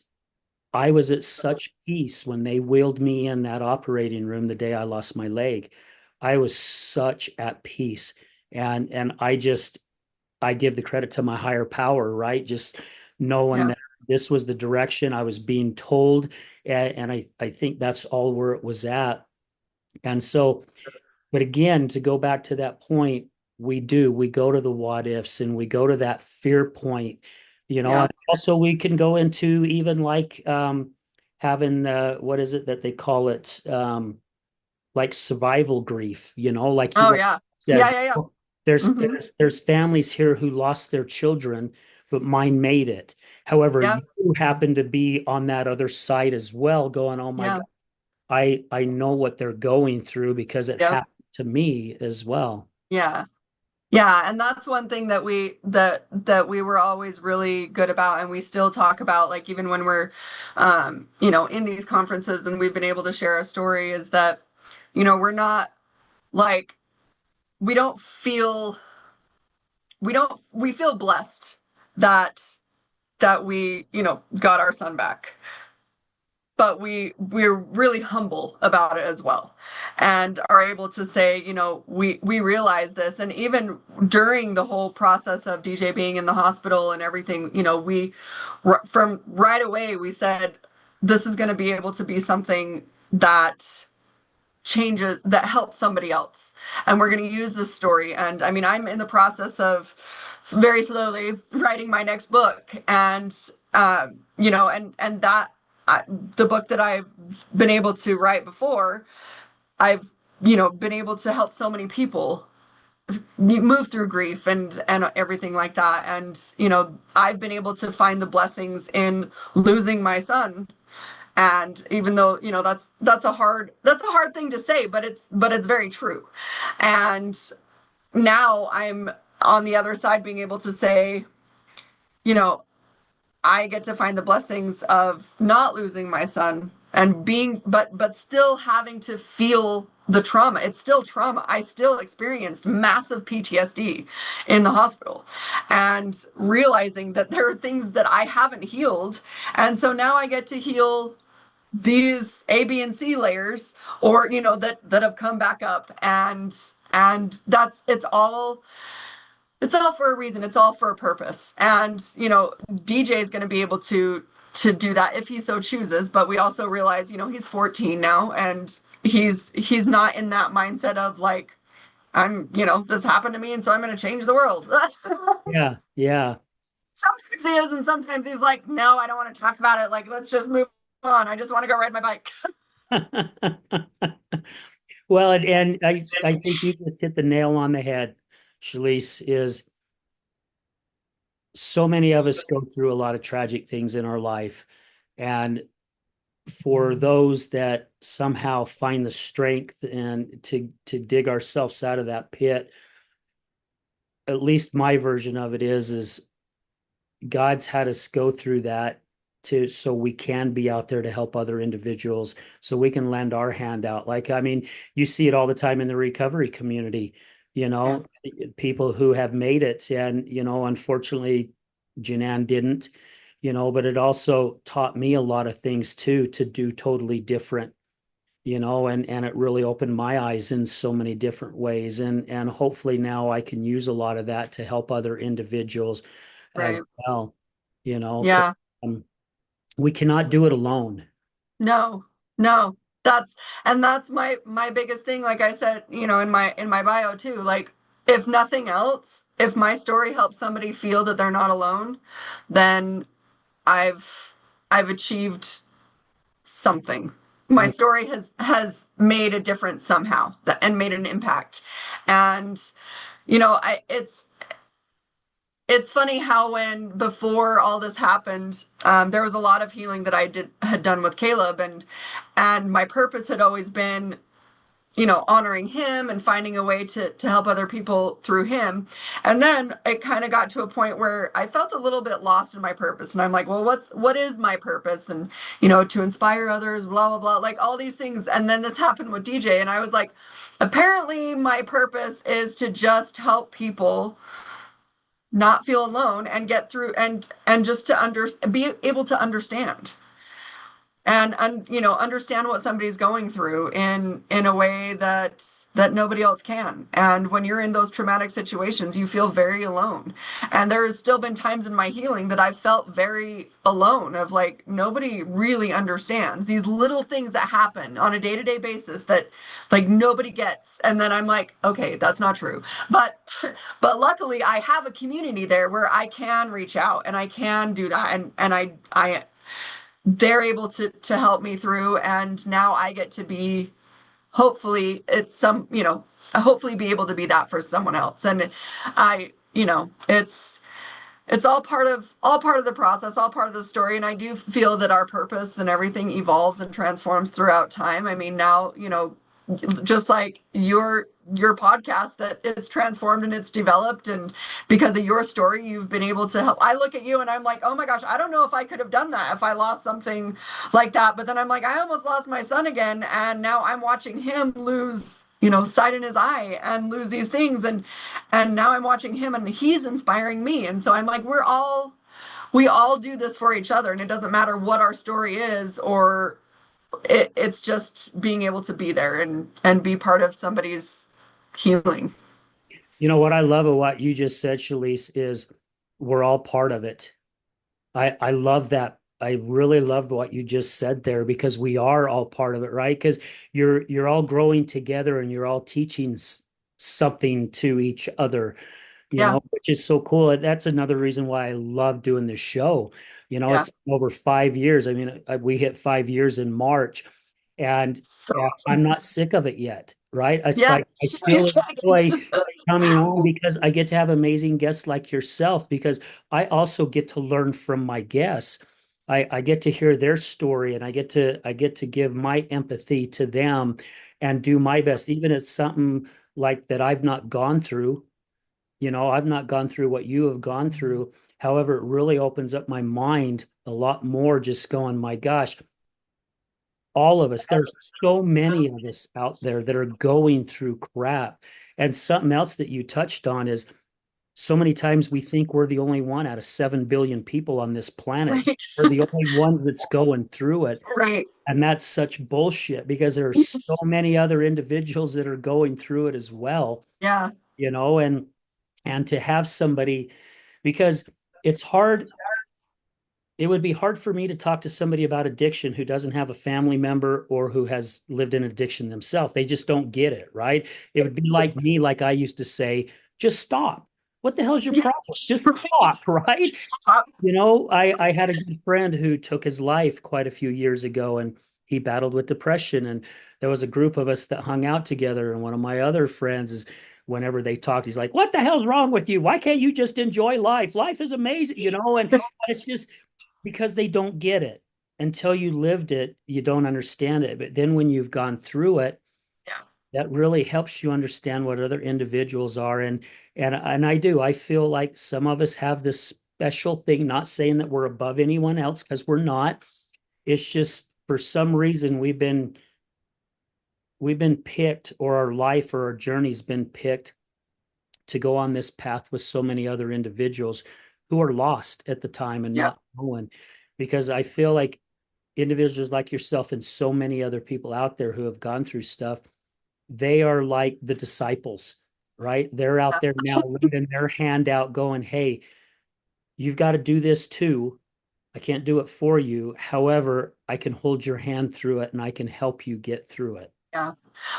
I was at such peace when they wheeled me in that operating room the day I lost my leg. I was such at peace. And I give the credit to my higher power, right? Just knowing yeah, that this was the direction I was being told. And I think that's all where it was at. And so, but again, to go back to that point, we go to the what ifs and we go to that fear point, yeah. and also we can go into even like having what is it that they call it? Like survival grief, like you Oh what yeah. you Yeah, said. yeah, yeah. There's Hmm. there's families here who lost their children, but mine made it. However, Yeah, you happen to be on that other side as well, going, "Oh my yeah. God, I know what they're going through because it Yep. happened to me as well." Yeah. Yeah, and that's one thing that we were always really good about, and we still talk about, like even when we're in these conferences and we've been able to share a story, is that we're not like we don't feel we feel blessed that we got our son back, but we're really humble about it as well, and are able to say, we realize this. And even during the whole process of DJ being in the hospital and everything, we from right away we said this is going to be able to be something that changes, that helps somebody else, and we're going to use this story. And I mean, I'm in the process of very slowly writing my next book, and and that the book that I've been able to write before, I've been able to help so many people move through grief and everything like that. And I've been able to find the blessings in losing my son. And even though that's a hard thing to say, but it's very true. And now I'm on the other side, being able to say, you know I get to find the blessings of not losing my son, and being but still having to feel the trauma. It's still trauma. I still experienced massive PTSD in the hospital, and realizing that there are things that I haven't healed. And so now I get to heal these A, B, and C layers, or that have come back up. And that's it's all for a reason. It's all for a purpose. And DJ is going to be able to do that if he so chooses. But we also realize, he's 14 now, and he's not in that mindset of like, this happened to me, and so I'm going to change the world. Yeah, yeah. Sometimes he is, and sometimes he's like, no, I don't want to talk about it. Like, let's just move on. I just want to go ride my bike. Well, and I think you just hit the nail on the head, Chalese, is so many of us go through a lot of tragic things in our life. And for those that somehow find the strength and to dig ourselves out of that pit, at least my version of it is God's had us go through that to so we can be out there to help other individuals, so we can lend our hand out. Like, I mean, you see it all the time in the recovery community, you Yeah. know, people who have made it, and unfortunately Janan didn't. but it also taught me a lot of things too to do totally different, and it really opened my eyes in so many different ways. And hopefully now I can use a lot of that to help other individuals as Right. well, 'cause, Yeah. um, we cannot do it alone. No, no. That's that's my biggest thing. Like I said, in my bio too, like if nothing else, if my story helps somebody feel that they're not alone, then I've achieved something. My Yeah. story has made a difference somehow and made an impact. And I it's funny how when before all this happened, there was a lot of healing that I had done with Caleb, and my purpose had always been, honoring him and finding a way to help other people through him. And then it kind of got to a point where I felt a little bit lost in my purpose. And I'm like, well, what is my purpose? And, to inspire others, blah, blah, blah, like all these things. And then this happened with DJ. And I was like, apparently my purpose is to just help people not feel alone and get through and just to be able to understand and understand what somebody's going through in a way that nobody else can. And when you're in those traumatic situations, you feel very alone. And there's still been times in my healing that I've felt very alone, of like nobody really understands these little things that happen on a day-to-day basis that like nobody gets. And then I'm like, okay, that's not true. But but luckily I have a community there where I can reach out and I can do that, and I they're able to help me through, and now I get to be, hopefully it's some, hopefully be able to be that for someone else. And it's all part of the process, all part of the story. And I do feel that our purpose and everything evolves and transforms throughout time. I mean, now, just like your podcast, that it's transformed and it's developed, and because of your story you've been able to help. I look at you and I'm like, oh my gosh, I don't know if I could have done that if I lost something like that. But then I'm like, I almost lost my son again, and now I'm watching him lose, sight in his eye and lose these things, and now I'm watching him and he's inspiring me. And so I'm like, we all do this for each other, and it doesn't matter what our story is, or it's just being able to be there and be part of somebody's healing. What I love of what you just said, Shalise, is we're all part of it. I love that. I really love what you just said there, because we are all part of it, right? Because you're all growing together and you're all teaching something to each other, Yeah, which is so cool. That's another reason why I love doing this show. yeah. It's over 5 years. I mean, we hit 5 years in March, and, So and I'm awesome. not sick of it yet, right? It's Yeah. like I still enjoy coming on because I get to have amazing guests like yourself, because I also get to learn from my guests. I get to hear their story, and I get to give my empathy to them and do my best, even if it's something like that I've not gone through. I've not gone through what you have gone through. However, it really opens up my mind a lot more, just going, my gosh, all of us, there's so many of us out there that are going through crap. And something else that you touched on is, so many times we think we're the only one out of 7 billion people on this planet. Right. We're the only ones that's going through it. Right. And that's such bullshit, because there are so many other individuals that are going through it as well, Yeah. and to have somebody, because it's hard. It would be hard for me to talk to somebody about addiction who doesn't have a family member or who has lived in addiction themselves. They just don't get it, right? It would be like me, like I used to say, just stop. What the hell's your Yeah. problem? Just Right. stop, right? Stop. I had a good friend who took his life quite a few years ago, and he battled with depression. And there was a group of us that hung out together. And one of my other friends is, whenever they talked, he's like, "What the hell's wrong with you? Why can't you just enjoy life? Life is amazing, And it's just because they don't get it. Until you lived it, you don't understand it. But then when you've gone through it, Yeah. that really helps you understand what other individuals are. And I do. I feel like some of us have this special thing, not saying that we're above anyone else, because we're not. It's just for some reason we've been picked, or our life or our journey's been picked to go on this path with so many other individuals who are lost at the time and Yep. not knowing, because I feel like individuals like yourself and so many other people out there who have gone through stuff, they are like the disciples, right? They're out there now leaving their hand out going, hey, you've got to do this too. I can't do it for you. However, I can hold your hand through it and I can help you get through it. Yeah.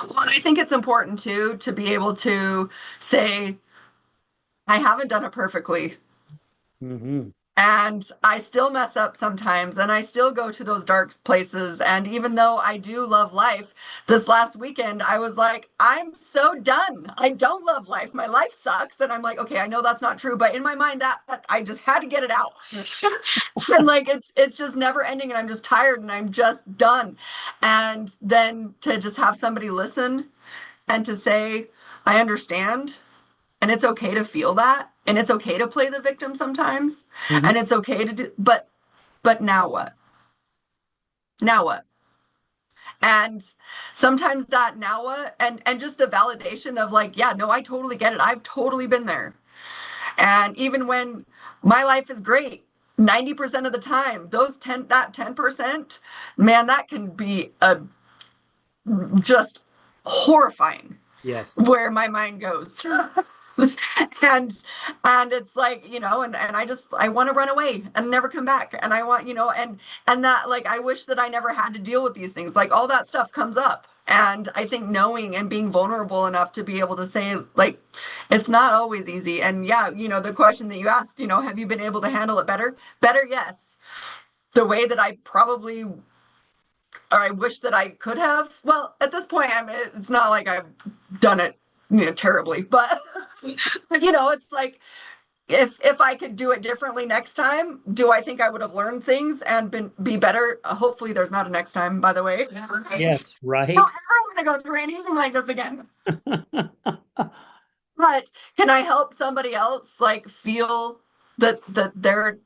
Well, and I think it's important too to be able to say, I haven't done it perfectly. Hmm. And I still mess up sometimes, and I still go to those dark places. And even though I do love life, this last weekend, I was like, I'm so done. I don't love life. My life sucks. And I'm like, okay, I know that's not true, but in my mind, that I just had to get it out. And like it's just never ending, and I'm just tired and I'm just done. And then to just have somebody listen and to say, I understand. And it's okay to feel that. And it's okay to play the victim sometimes. Hmm. And it's okay to do, but now what? Now what? And sometimes that now what and just the validation of like, yeah, no, I totally get it. I've totally been there. And even when my life is great, 90% of the time, those 10%, man, that can be a just horrifying Yes. where my mind goes. and and it's like, and I want to run away and never come back, and I want, and that, like, I wish that I never had to deal with these things, like all that stuff comes up. And I think knowing and being vulnerable enough to be able to say, like, it's not always easy. And yeah, the question that you asked, have you been able to handle it better? Yes. The way that I probably, or I wish that I could have. Well, at this point, it's not like I've done it, terribly, but it's like, if I could do it differently next time, do I think I would have learned things and be better? Hopefully, there's not a next time. By the way, I don't Yes, ever right. want to go through anything like this again. But can I help somebody else like feel that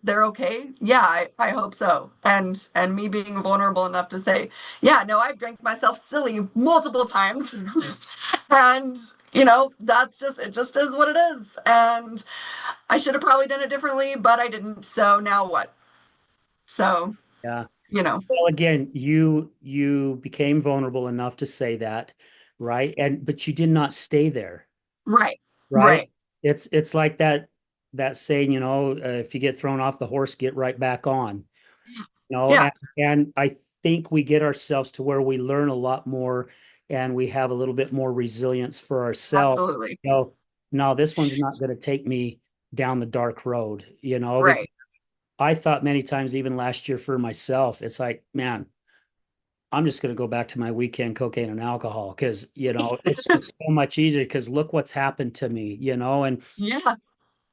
they're okay? Yeah, I hope so. And me being vulnerable enough to say, yeah, no, I've drank myself silly multiple times. And that's just, it just is what it is. And I should have probably done it differently, but I didn't. So now what? So, Yeah. you know, Well, again, you became vulnerable enough to say that, right? And but you did not stay there, right, right? right. It's like that saying, if you get thrown off the horse, get right back on. Yeah, And I think we get ourselves to where we learn a lot more and we have a little bit more resilience for ourselves. absolutely. No, this one's not going to take me down the dark road, because Right. I thought many times, even last year for myself, it's like, man, I'm just going to go back to my weekend cocaine and alcohol because, it's just so much easier because look what's happened to me, Yeah,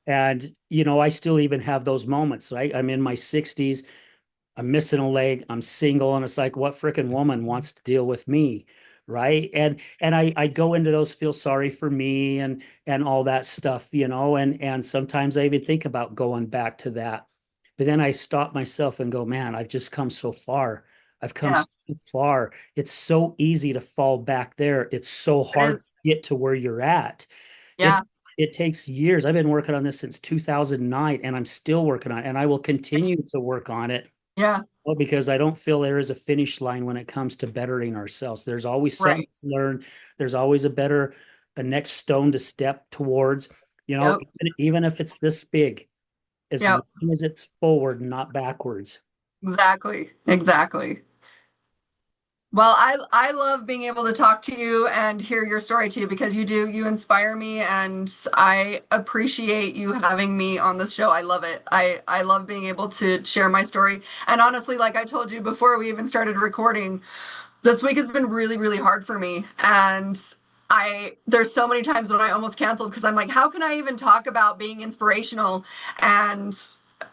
I still even have those moments, right? I'm in my 60s. I'm missing a leg, I'm single, and it's like, what freaking woman wants to deal with me? Right. And I go into those, feel sorry for me and all that stuff, and sometimes I even think about going back to that. But then I stop myself and go, man, I've just come so far. I've come yeah, so far. It's so easy to fall back there. It's so it hard to is. get to where you're at. Yeah, It takes years. I've been working on this since 2009 and I'm still working on it and I will continue to work on it. yeah, Well, because I don't feel there is a finish line when it comes to bettering ourselves. There's always something right. to learn. There's always a next stone to step towards, Yep, even if it's this big, as long yep. as it's forward, not backwards. Exactly. Exactly. Well, I love being able to talk to you and hear your story too, because you inspire me, and I appreciate you having me on this show. I love it. I love being able to share my story. And honestly, like I told you before we even started recording, this week has been really, really hard for me. And there's so many times when I almost canceled because I'm like, how can I even talk about being inspirational and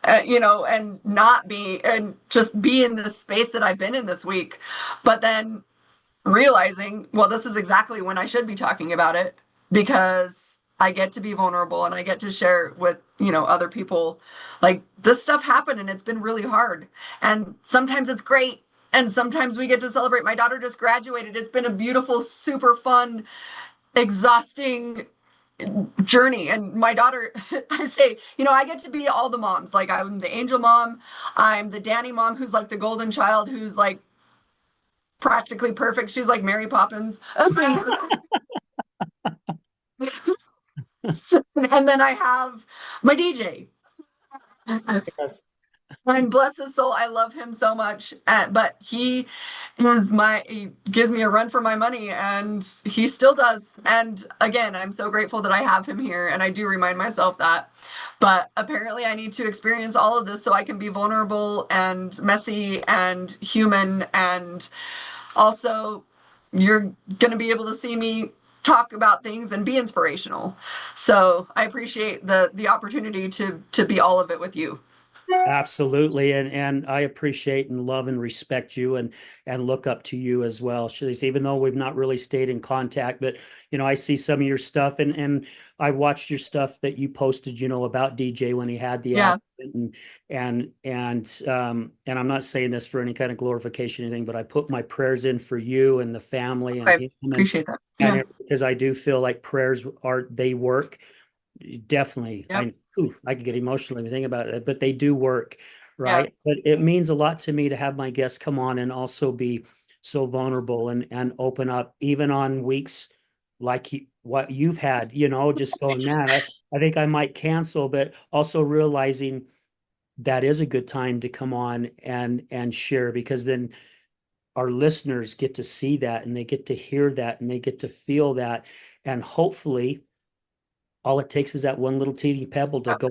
and not be, and just be in this space that I've been in this week. But then realizing, well, this is exactly when I should be talking about it, because I get to be vulnerable and I get to share with, other people, like, this stuff happened and it's been really hard. And sometimes it's great. And sometimes we get to celebrate. My daughter just graduated. It's been a beautiful, super fun, exhausting, journey. And my daughter, I say, I get to be all the moms. Like I'm the angel mom, I'm the Danny mom, who's like the golden child, who's like practically perfect. She's like Mary Poppins. And then I have my DJ. Yes. And bless his soul, I love him so much. But he gives me a run for my money, and he still does. And again, I'm so grateful that I have him here, and I do remind myself that. But apparently, I need to experience all of this so I can be vulnerable and messy and human. And also, you're going to be able to see me talk about things and be inspirational. So I appreciate the opportunity to be all of it with you. Absolutely. And I appreciate and love and respect you and look up to you as well. Shalice, even though we've not really stayed in contact, but I see some of your stuff and I watched your stuff that you posted, about DJ when he had the Yeah. accident and I'm not saying this for any kind of glorification or anything, but I put my prayers in for you and the family and I him appreciate that. and Yeah. because I do feel like prayers they work. Definitely. Yep. I could get emotional when you think about it, but they do work, Yeah. right? But it means a lot to me to have my guests come on and also be so vulnerable and open up, even on weeks like what you've had, just going, man, I think I might cancel, but also realizing that is a good time to come on and share because then our listeners get to see that and they get to hear that and they get to feel that. And hopefully all it takes is that one little teeny pebble to go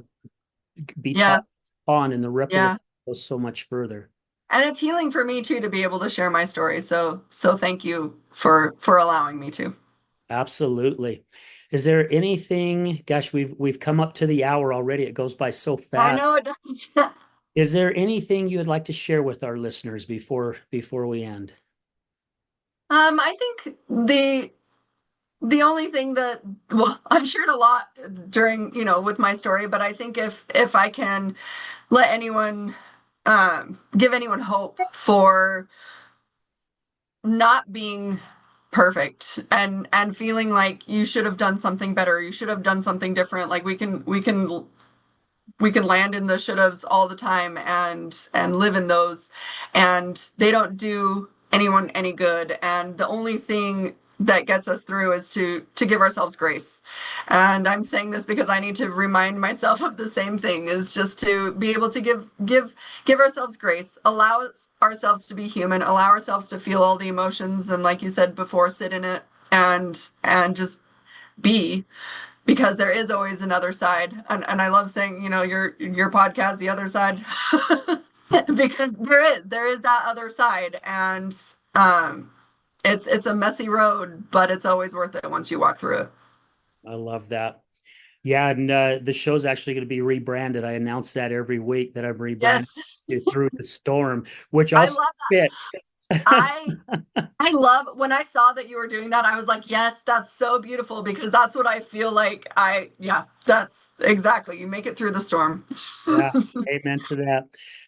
be Yeah. tossed on, and the ripple Yeah. goes so much further. And it's healing for me too to be able to share my story. So thank you for allowing me to. Absolutely. Is there anything, gosh, we've come up to the hour already. It goes by so I fast. know it does. Is there anything you would like to share with our listeners before we end? I think the only thing that, well, I shared a lot during, with my story, but I think if I can let anyone give anyone hope for not being perfect and feeling like you should have done something better, you should have done something different. Like we can land in the should haves all the time and live in those, and they don't do anyone any good. And the only thing that gets us through is to give ourselves grace. And I'm saying this because I need to remind myself of the same thing, is just to be able to give ourselves grace, allow ourselves to be human, allow ourselves to feel all the emotions, and like you said before, sit in it and just be, because there is always another side. And I love saying, your podcast, the other side, because there is that other side. And it's a messy road, but it's always worth it once you walk through it. I love that. Yeah, and the show's actually going to be rebranded. I announce that every week that I'm rebranding Yes. it Through the Storm, which I also love fits. I I love when I saw that you were doing that. I was like, yes, that's so beautiful, because that's what I feel like. Yeah, that's exactly. You make it through the storm. Yeah, amen to that.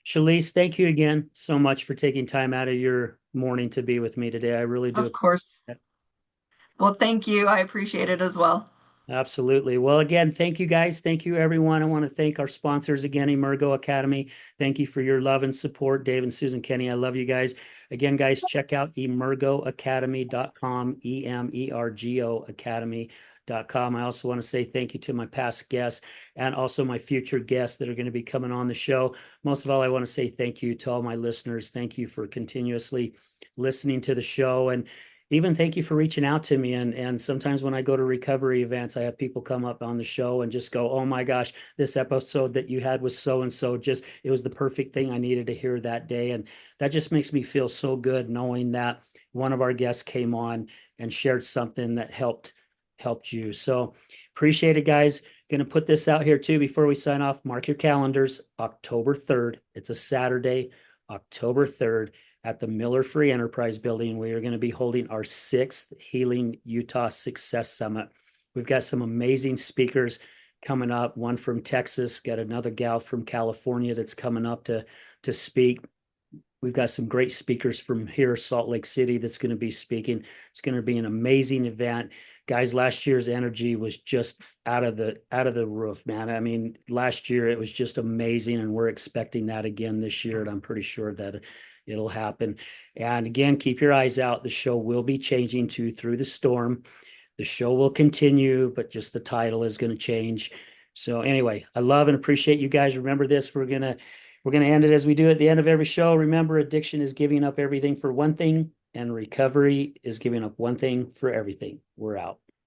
Shalise, thank you again so much for taking time out of your morning to be with me today. I really do Of appreciate course. it. Well, thank you. I appreciate it as well. Absolutely. Well, again, thank you guys. Thank you, everyone. I want to thank our sponsors again, Emergo Academy. Thank you for your love and support, Dave and Susan Kenny. I love you guys. Again, guys, check out emergoacademy.com, EMERGO Academy.com. I also want to say thank you to my past guests and also my future guests that are going to be coming on the show. Most of all, I want to say thank you to all my listeners. Thank you for continuously listening to the show. And even thank you for reaching out to me. And sometimes when I go to recovery events, I have people come up on the show and just go, "Oh my gosh, this episode that you had was so and so. Just it was the perfect thing I needed to hear that day." And that just makes me feel so good knowing that one of our guests came on and shared something that helped you. So appreciate it, guys. Going to put this out here too before we sign off. Mark your calendars, October 3rd. It's a Saturday, October 3rd at the Miller Free Enterprise Building. We are going to be holding our 6th Healing Utah Success Summit. We've got some amazing speakers coming up, one from Texas, we've got another gal from California that's coming up to speak. We've got some great speakers from here, Salt Lake City, that's going to be speaking. It's going to be an amazing event. guys, last year's energy was just out of the roof, man. I mean, last year it was just amazing, and we're expecting that again this year, and I'm pretty sure that it'll happen. And again, keep your eyes out. The show will be changing to Through the Storm. The show will continue, but just the title is going to change. So anyway, I love and appreciate you guys. Remember this, we're gonna end it as we do at the end of every show. Remember, addiction is giving up everything for one thing, and recovery is giving up one thing for everything. We're out.